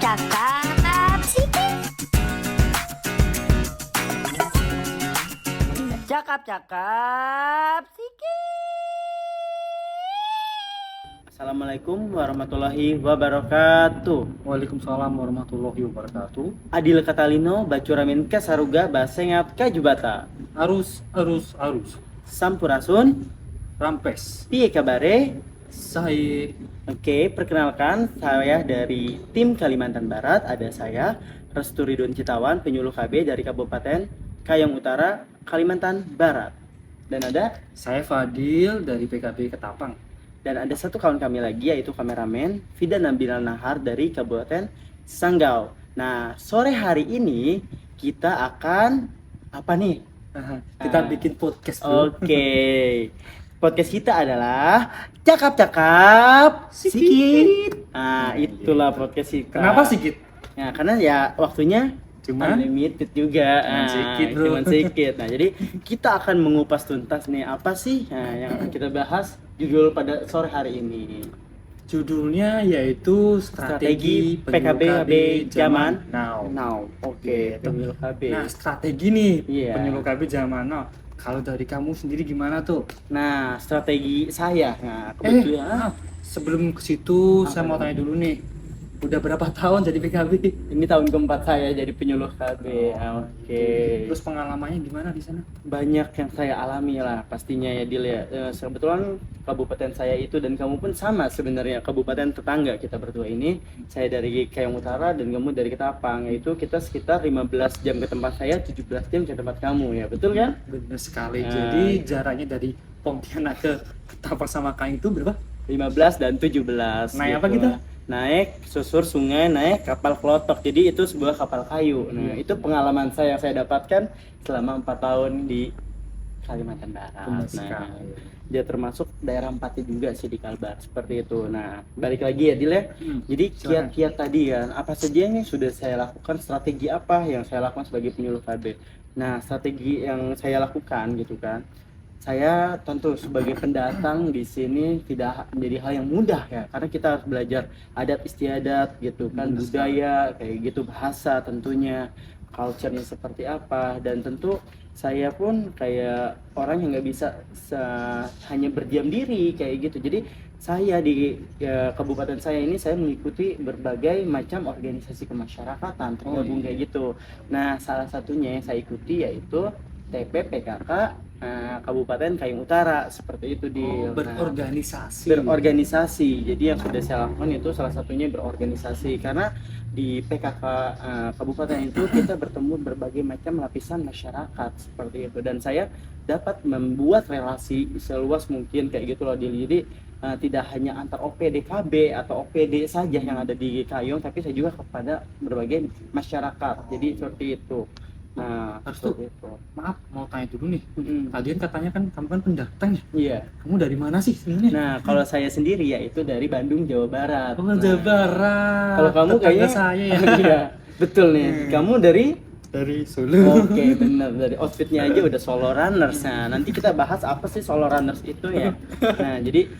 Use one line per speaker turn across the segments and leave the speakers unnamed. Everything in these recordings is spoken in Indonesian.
Cakap-cakap sikit. Cakap-cakap sikit.
Assalamualaikum warahmatullahi wabarakatuh.
Waalaikumsalam warahmatullahi wabarakatuh.
Adil Katalino bacuramin kasaruga basengat kajubata.
Arus.
Sampurasun,
Rampes.
piye kabare?
Saya
Oke, perkenalkan saya dari tim Kalimantan Barat. Ada saya, Restu Ridwan Citawan, penyuluh KB dari Kabupaten Kayong Utara, Kalimantan Barat. Dan ada
Fadil dari PKB Ketapang.
satu kawan kami lagi yaitu kameramen Fida Nabila Nahar dari Kabupaten Sanggau. Nah, sore hari ini kita akan apa nih?
Kita bikin podcast dulu.
Oke. Podcast kita adalah Cakap-cakap Sikit. Nah, itulah podcast kita.
Kenapa sikit?
Ya, karena ya waktunya
Cuma
unlimited juga.
Cuman sedikit, bro.
Cuman sedikit. Nah, jadi kita akan mengupas tuntas nih apa sih yang akan kita bahas judul pada sore hari ini.
judulnya yaitu strategi
PKB zaman
now.
Oke,
Gitu.
penyuluh KB.
Nah, strategi nih
Iya.
penyuluh KB zaman now. Kalau dari kamu sendiri gimana tuh?
Nah, strategi saya. Nah, kebetulan
Sebelum ke situ saya
Apa?
mau tanya dulu nih. Udah berapa tahun jadi PKB?
ini tahun keempat saya jadi penyuluh KB. Oke.
Terus pengalamannya gimana di sana?
Banyak yang saya alami lah pastinya ya Dil ya. Kebetulan kabupaten saya itu dan kamu pun sama sebenarnya, kabupaten tetangga kita berdua ini. Saya dari Kayong Utara dan kamu dari Ketapang, yaitu kita sekitar 15 jam ke tempat saya, 17 jam ke tempat kamu ya. Betul kan?
Bener sekali.
Nah.
Jadi jaraknya dari Pontianak ke Ketapang sama Kayong itu berapa?
15 dan 17.
Naik apa
gitu
gitu?
lah. Naik susur sungai, naik kapal klotok. Jadi itu sebuah kapal kayu. Nah, itu pengalaman saya yang saya dapatkan selama 4 tahun di Kalimantan Barat.
Benar
Nah,
sekali.
dia termasuk daerah Pati juga sih di Kalbar seperti itu. Nah, balik lagi ya Dil ya. Jadi
silakan.
kiat-kiat tadi kan, apa saja yang sudah saya lakukan, strategi apa yang saya lakukan sebagai penyuluh KB. Nah, strategi yang saya lakukan gitu kan. Saya tentu sebagai pendatang di sini tidak menjadi hal yang mudah ya, karena kita harus belajar adat istiadat gitu kan,
Benar
budaya kayak gitu, bahasa tentunya, culture-nya seperti apa, dan tentu saya pun kayak orang yang nggak bisa hanya berdiam diri kayak gitu. Jadi saya di kabupaten saya ini saya mengikuti berbagai macam organisasi kemasyarakatan tergabung kayak gitu. Nah, salah satunya yang saya ikuti yaitu TPPKK Kabupaten Kayong Utara seperti itu di berorganisasi. Jadi yang sudah saya lakukan itu salah satunya berorganisasi, karena di PKK Kabupaten itu kita bertemu berbagai macam lapisan masyarakat seperti itu, dan saya dapat membuat relasi seluas mungkin kayak gitu loh. Jadi tidak hanya antar OPD KB atau OPD saja yang ada di Kayong, tapi saya juga kepada berbagai masyarakat. Jadi seperti itu. Nah,
Harus tuh.
seperti itu.
Maaf, mau tanya dulu nih.
Mm-mm.
Tadi katanya kan kamu kan pendatang ya.
Iya.
Kamu dari mana sih sebenarnya?
Nah, kalau saya sendiri yaitu dari Bandung, Jawa Barat.
Oh, Jawa Barat.
Kalau kamu
Tetangga
kayaknya
saya ya.
Iya, betul nih. Kamu dari
Dari Solo.
Oke, benar, dari outfitnya aja udah solo runners. Nah, nanti kita bahas apa sih solo runners itu ya. Nah, jadi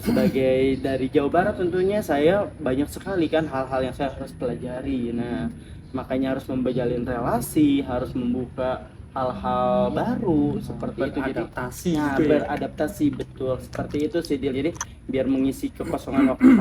sebagai dari Jawa Barat tentunya saya banyak sekali kan hal-hal yang saya harus pelajari. Nah, makanya harus membangun relasi, harus membuka hal-hal baru seperti itu. Jadi
Beradaptasi
nah,
gitu ya.
beradaptasi betul seperti itu sih Dil. Jadi biar mengisi kekosongan waktu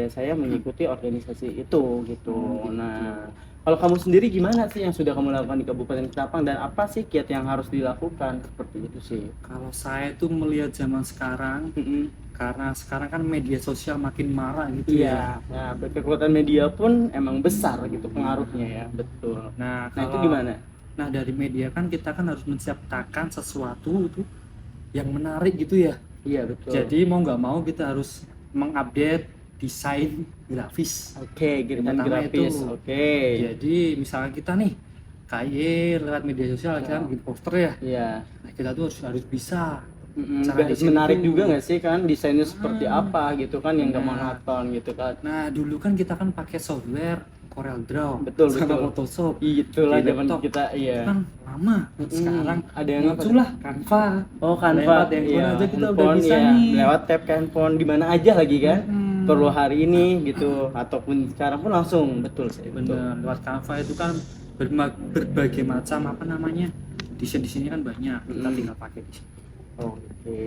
saya mengikuti organisasi itu gitu. Nah, kalau kamu sendiri gimana sih yang sudah kamu lakukan di Kabupaten Ketapang, dan apa sih kiat yang harus dilakukan seperti itu sih?
Kalau saya tuh melihat zaman sekarang, karena sekarang kan media sosial makin marah gitu ya.
Iya, nah kekuatan media pun emang besar gitu pengaruhnya ya, betul.
Nah,
Nah, itu gimana?
Nah, dari media kan kita kan harus menciptakan sesuatu itu yang menarik gitu ya.
Iya, betul.
Jadi mau nggak mau kita harus mengupdate desain grafis.
Oke, gerakan
Pertama
grafis.
itu.
Oke.
Jadi misalnya kita nih kayak lewat media sosial kita bikin poster ya.
Iya.
Nah, kita tuh harus bisa
Cara
desain
menarik
itu.
juga nggak sih kan desainnya seperti apa gitu kan yang nggak
Nah.
monoton gitu kan.
Nah, dulu kan kita kan pakai software Corel Draw
Betul,
sama
betul.
Photoshop.
Itulah
Di
zaman
laptop.
kita, iya.
Kan lama. Sekarang
ada yang apa
muncul
tuh?
lah Canva.
Oh, Canva.
Lewat handphone aja kita udah bisa
iya.
nih.
Lewat tab ke handphone di mana aja lagi kan. perlu hari ini gitu, ataupun sekarang pun langsung. Betul sih, betul.
Bener, lewat Canva itu kan berbagai macam apa namanya, desain di sini kan banyak, kita tinggal pakai di sini.
Oke.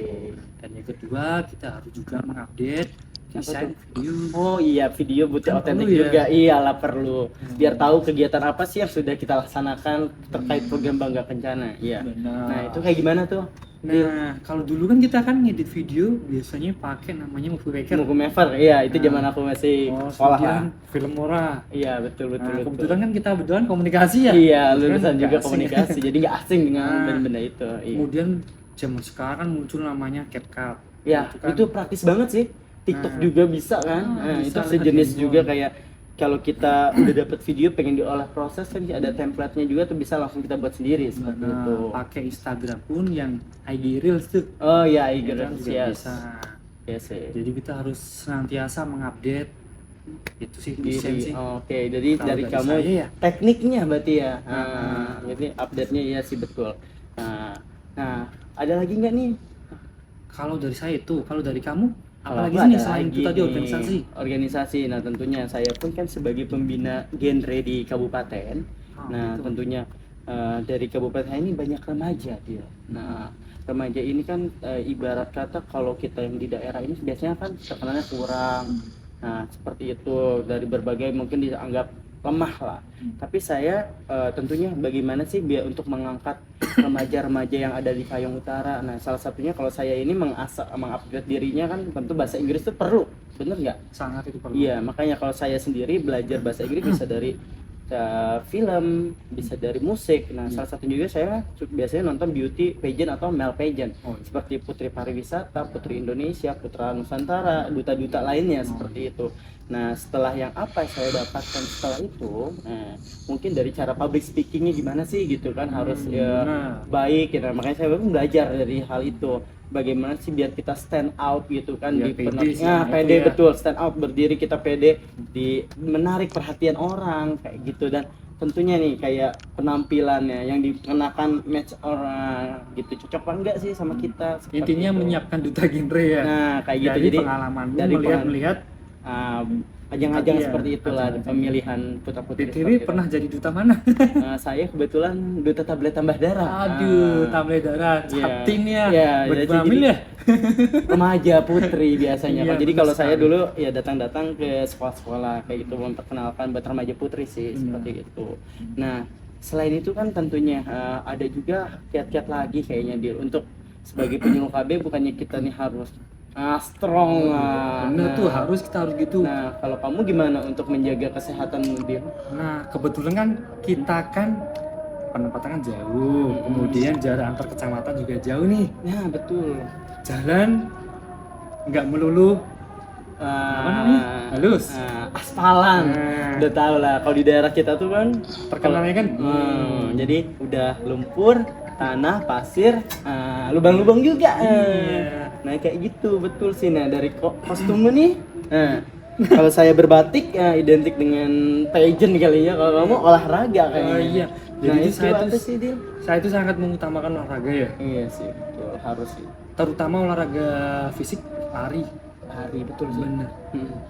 Dan yang kedua, kita harus juga mengupdate desain video.
Oh iya, video butuh
Kan
otentik
perlu ya?
juga. Iyalah perlu. Biar tahu kegiatan apa sih yang sudah kita laksanakan terkait program Bangga Kencana. Iya.
Benar.
Nah, itu kayak gimana tuh?
Nah, kalau dulu kan kita kan ngedit video biasanya pakai namanya Movie Maker.
Movie Maker. Iya, itu zaman aku masih sekolah lah.
kemudian Filmora.
Iya, betul
Nah,
betul.
kebetulan kan kita berdua komunikasi ya.
Iya,
Kan
lulusan
nggak
juga
asing.
komunikasi. Jadi nggak asing dengan
Nah,
benda-benda itu. Iya.
Kemudian zaman sekarang kan muncul namanya CapCut.
Ya,
kan
itu praktis banget sih. TikTok
Nah.
juga bisa kan? Nah,
bisa
itu
lihat
sejenis
handphone.
juga kayak kalau kita udah dapat video pengen diolah proses kan ada template-nya juga tuh, bisa langsung kita buat sendiri seperti
Nah,
itu.
pakai Instagram pun yang IG Reels tuh.
Oh ya,
Kan
Reels,
juga
yes.
bisa.
Yes, yes.
Jadi kita harus senantiasa mengupdate itu sih desain
Diri.
sih.
Oke, jadi
Kalau
dari
dari
kamu
saya ya.
tekniknya berarti ya. Jadi update-nya iya sih betul. Nah, ada lagi nggak nih?
Kalau dari saya itu, kalau dari kamu
Kalau
apalagi
aku
sih nih
ada
selain
lagi
itu tadi
nih,
organisasi?
organisasi. Nah, tentunya saya pun kan sebagai pembina genre di kabupaten. Nah,
betul.
tentunya dari kabupaten ini banyak remaja dia. Nah, remaja ini kan ibarat kata kalau kita yang di daerah ini biasanya kan tekanannya kurang. Nah, seperti itu, dari berbagai mungkin dianggap lemah lah. Tapi saya tentunya bagaimana sih biar untuk mengangkat remaja-remaja yang ada di Kayong Utara. Nah, salah satunya kalau saya ini mengupgrade dirinya kan tentu bahasa Inggris itu perlu, bener nggak?
Sangat itu perlu.
Iya, makanya kalau saya sendiri belajar bahasa Inggris bisa dari film, bisa dari musik. Nah, salah satu juga saya biasanya nonton beauty pageant atau male pageant, seperti Putri Pariwisata, Putri Indonesia, Putra Nusantara, duta-duta lainnya seperti itu. Nah, setelah yang apa saya dapatkan setelah itu, mungkin dari cara public speakingnya gimana sih gitu kan, harus baik gitu. Makanya saya pun belajar dari hal itu. Bagaimana sih biar kita stand out gitu kan,
Biar
di
pede sih,
pede
itu ya.
betul, stand out, berdiri kita pede, di menarik perhatian orang kayak gitu. Dan tentunya nih kayak penampilannya yang dikenakan match orang gitu, cocok apa enggak sih sama kita, seperti
Intinya
itu.
menyiapkan duta genre ya.
Nah kayak gitu,
Dari
jadi
pengalaman
dari
melihat
ajang-ajang
Iya,
seperti itulah,
ajang-ajang.
pemilihan putra-putri
Tiri
seperti itu.
pernah jadi duta mana?
Saya kebetulan duta tablet tambah darah.
Aduh, tablet darah,
Iya.
captain ya,
Iya,
buat
jadi-
Bamil ya.
Remaja putri biasanya.
Iya,
Jadi
betul
kalau saya
sekali.
dulu ya datang-datang ke sekolah-sekolah kayak gitu, memperkenalkan buat remaja putri sih, seperti itu. Nah, selain itu kan tentunya ada juga kiat-kiat lagi kayaknya Dil, untuk sebagai penyuluh KB bukannya kita nih harus strong lah.
Bener tuh, kita harus gitu.
Nah, kalau kamu gimana untuk menjaga kesehatan Dil?
Nah, kebetulan kan kita kan penempatan kan jauh, kemudian jarak antar kecamatan juga jauh nih.
Nah, betul.
Jalan nggak melulu apa namanya? Halus.
Aspalan.
Nah.
Udah tau lah kalau di daerah kita tuh kan
Terkenalnya kan
jadi udah lumpur, tanah, pasir, lubang-lubang juga.
Iya.
Nah kayak gitu, betul sih. Nah dari kostum nih, kalau saya berbatik identik dengan pageant kali ya. Kalau kamu olahraga kayaknya.
Oh iya.
Nah
Jadi
itu
saya
apa
tuh
sih Dil?
saya itu sangat mengutamakan olahraga ya.
Iya sih, betul, harus sih.
Terutama olahraga fisik, lari.
Lari, betul sih.
Bener.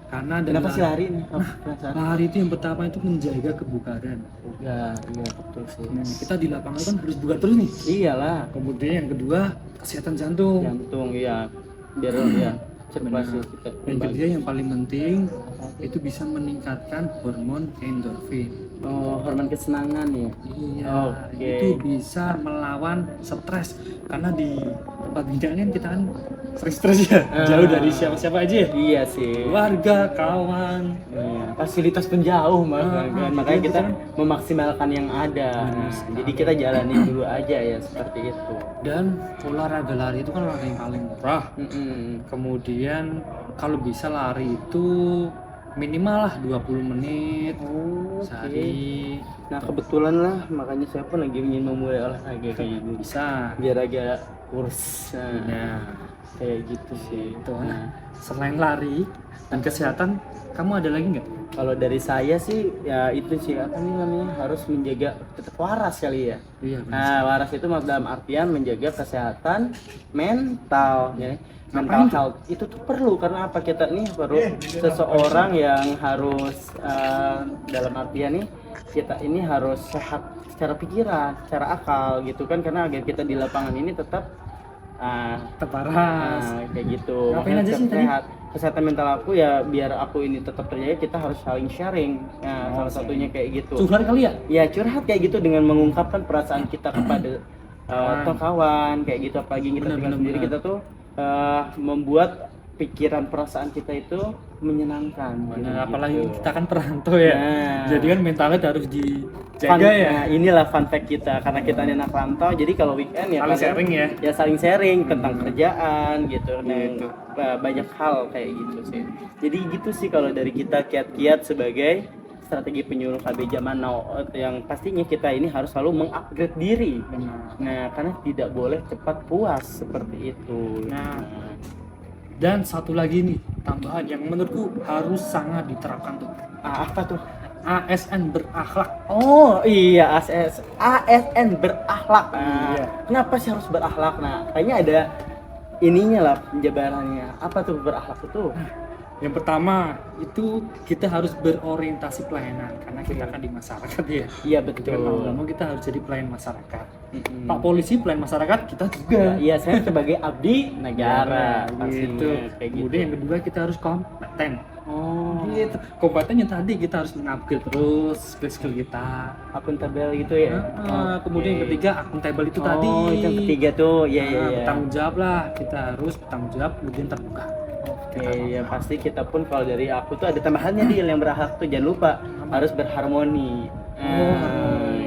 Karena
Kenapa sih lari nih? Penasaran.
Lari itu yang pertama itu menjaga kebugaran.
Iya, iya betul sih.
Nah, kita di lapangan kan harus bugar terus nih.
Iyalah,
Kemudian yang kedua, kesehatan jantung.
jantung ya, biar ya sirkulasi kita.
Yang kedua yang paling penting itu bisa meningkatkan hormon endorfin.
Oh, hormon kesenangan ya.
Iya,
Oke.
itu bisa melawan stres karena di tempat bidang kan kita kan stres ya, jauh dari siapa-siapa aja ya.
Iya sih.
Keluarga, kawan.
Iya, fasilitas pun jauh kan. Makanya
gitu
kita
kan.
memaksimalkan yang ada. Nah, jadi kita jalani dulu aja ya seperti itu.
Dan olahraga lari itu kan olahraga yang paling murah. Kemudian kalau bisa lari itu minimal lah 20 menit sehari.
Nah kebetulan lah, makanya saya pun lagi ingin memulai olahraga kayak gini.
Bisa.
Biar agak kurus.
Nah,
Kayak gitu sih.
itu.
Nah,
Selain lari, Dan kesehatan, kamu ada lagi nggak?
Kalau dari saya sih ya itu sih apa nih namanya, harus menjaga tetap waras kali ya.
Iya, benar.
Nah, waras itu dalam artian menjaga kesehatan mental ya. Mental
Ngapain tuh?
health itu tuh perlu karena apa, kita nih perlu seseorang yang harus dalam artian nih kita ini harus sehat secara pikiran, secara akal gitu kan, karena agar kita di lapangan ini tetap
Teparas.
kayak gitu.
Ngapain
Makanya
aja sih
tetap
tadi?
sehat. Kesehatan mental aku ya biar aku ini tetap terjaga, kita harus saling sharing. Nah, salah satunya kayak gitu.
Curhat kali ya?
Ya curhat kayak gitu dengan mengungkapkan perasaan kita kepada atau kawan kayak gitu, apalagi kita tinggal sendiri, kita tuh membuat pikiran perasaan kita itu menyenangkan.
Benar,
gitu.
apalagi kita kan perantau ya.
Nah.
Jadi kan mentalnya harus
Fun,
dijaga ya.
nah, inilah fun fact kita karena kita ini anak rantau, jadi kalau weekend ya
Saling
kadang
sharing ya.
ya saling sharing tentang kerjaan gitu, dan
Gitu.
banyak hal kayak gitu sih. Jadi gitu sih kalau dari kita kiat-kiat sebagai strategi penyuluh KB zaman now, yang pastinya kita ini harus selalu mengupgrade diri.
Benar.
Nah, karena tidak boleh cepat puas seperti itu.
Nah. Dan satu lagi nih tambahan yang menurutku harus sangat diterapkan tuh,
apa tuh?
ASN berakhlak.
Oh iya, ASN berakhlak. Nah,
Iya.
kenapa sih harus berakhlak? Nah, kayaknya ada ininya lah penjabarannya. Apa tuh berakhlak itu?
Yang pertama itu kita harus berorientasi pelayanan karena kita kan di masyarakat ya.
Iya
Jadi kan mau nggak
betul.
mau kita harus jadi pelayan masyarakat.
Mm-mm.
Pak polisi pelayan masyarakat, kita juga.
Iya, saya sebagai abdi negara pastinya,
gitu.
kayak gitu.
Kemudian yang kedua kita harus kompeten.
Oh,
Gitu. Kompetennya tadi kita harus mengupgrade terus skill kita.
akuntabel gitu ya.
Kemudian yang ketiga akuntabel itu tadi.
Oh, itu yang ketiga tuh. Iya, iya, iya.
Bertanggung jawab lah, kita harus bertanggung jawab kemudian terbuka.
Oke, ya pasti kita pun kalau dari aku tuh ada tambahannya Dil, yang berakhlak tuh jangan lupa harus berharmoni.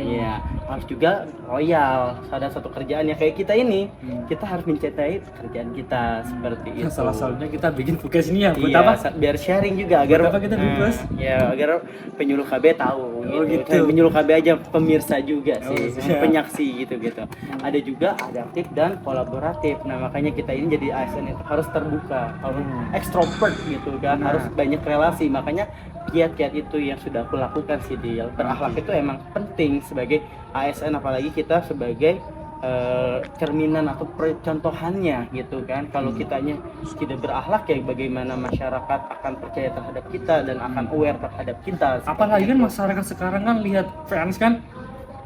Iya, harus juga royal. Ada satu kerjaan yang kayak kita ini, kita harus mencintai pekerjaan kita seperti itu.
Salah satunya kita bikin podcast ini ya, buat
Iya,
apa?
biar sharing juga agar
Buat apa kita bikin podcast?
ya agar penyuluh KB tahu
Oh, gitu.
Kayak penyuluh KB aja pemirsa juga
Oh,
sih,
siap.
penyaksi gitu. Ada juga adaptif dan kolaboratif. Nah, makanya kita ini jadi ASN itu harus terbuka, harus extrovert gitu kan,
Nah.
harus banyak relasi. Makanya kiat-kiat itu yang sudah aku lakukan sih, Dil. Berakhlak itu emang penting sebagai ASN, apalagi kita sebagai cerminan atau percontohannya gitu kan. Kalau kitanya tidak berakhlak, ya bagaimana masyarakat akan percaya terhadap kita dan akan aware terhadap kita.
Apalagi kan masyarakat sekarang kan lihat fans kan,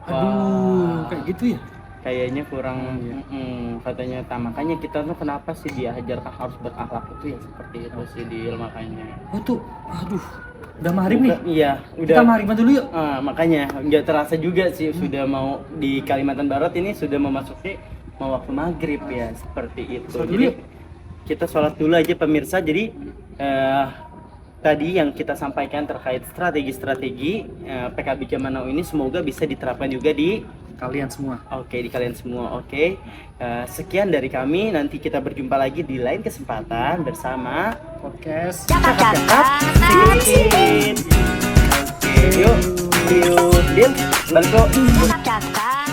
aduh
Wah.
kayak gitu ya.
Kayaknya kurang
Iya.
katanya. Makanya kita tuh kenapa sih diajarkan harus berakhlak itu ya seperti itu sih, Dil, makanya.
Oh tuh, aduh, udah maghrib nih.
Iya, udah.
Kita maghriban dulu yuk.
Makanya nggak terasa juga sih sudah mau di Kalimantan Barat ini, sudah memasuki mau waktu maghrib ya, seperti itu.
Sholat dulu
Jadi
yuk.
kita sholat dulu aja pemirsa. Jadi tadi yang kita sampaikan terkait strategi-strategi PKB zaman now ini semoga bisa diterapkan juga di
Kalian semua.
di kalian semua. Sekian dari kami. Nanti kita berjumpa lagi di lain kesempatan bersama
Podcast.
Cakap-cakap
Sedikit. Yuk, Deal, balik lo.
Cakap-cakap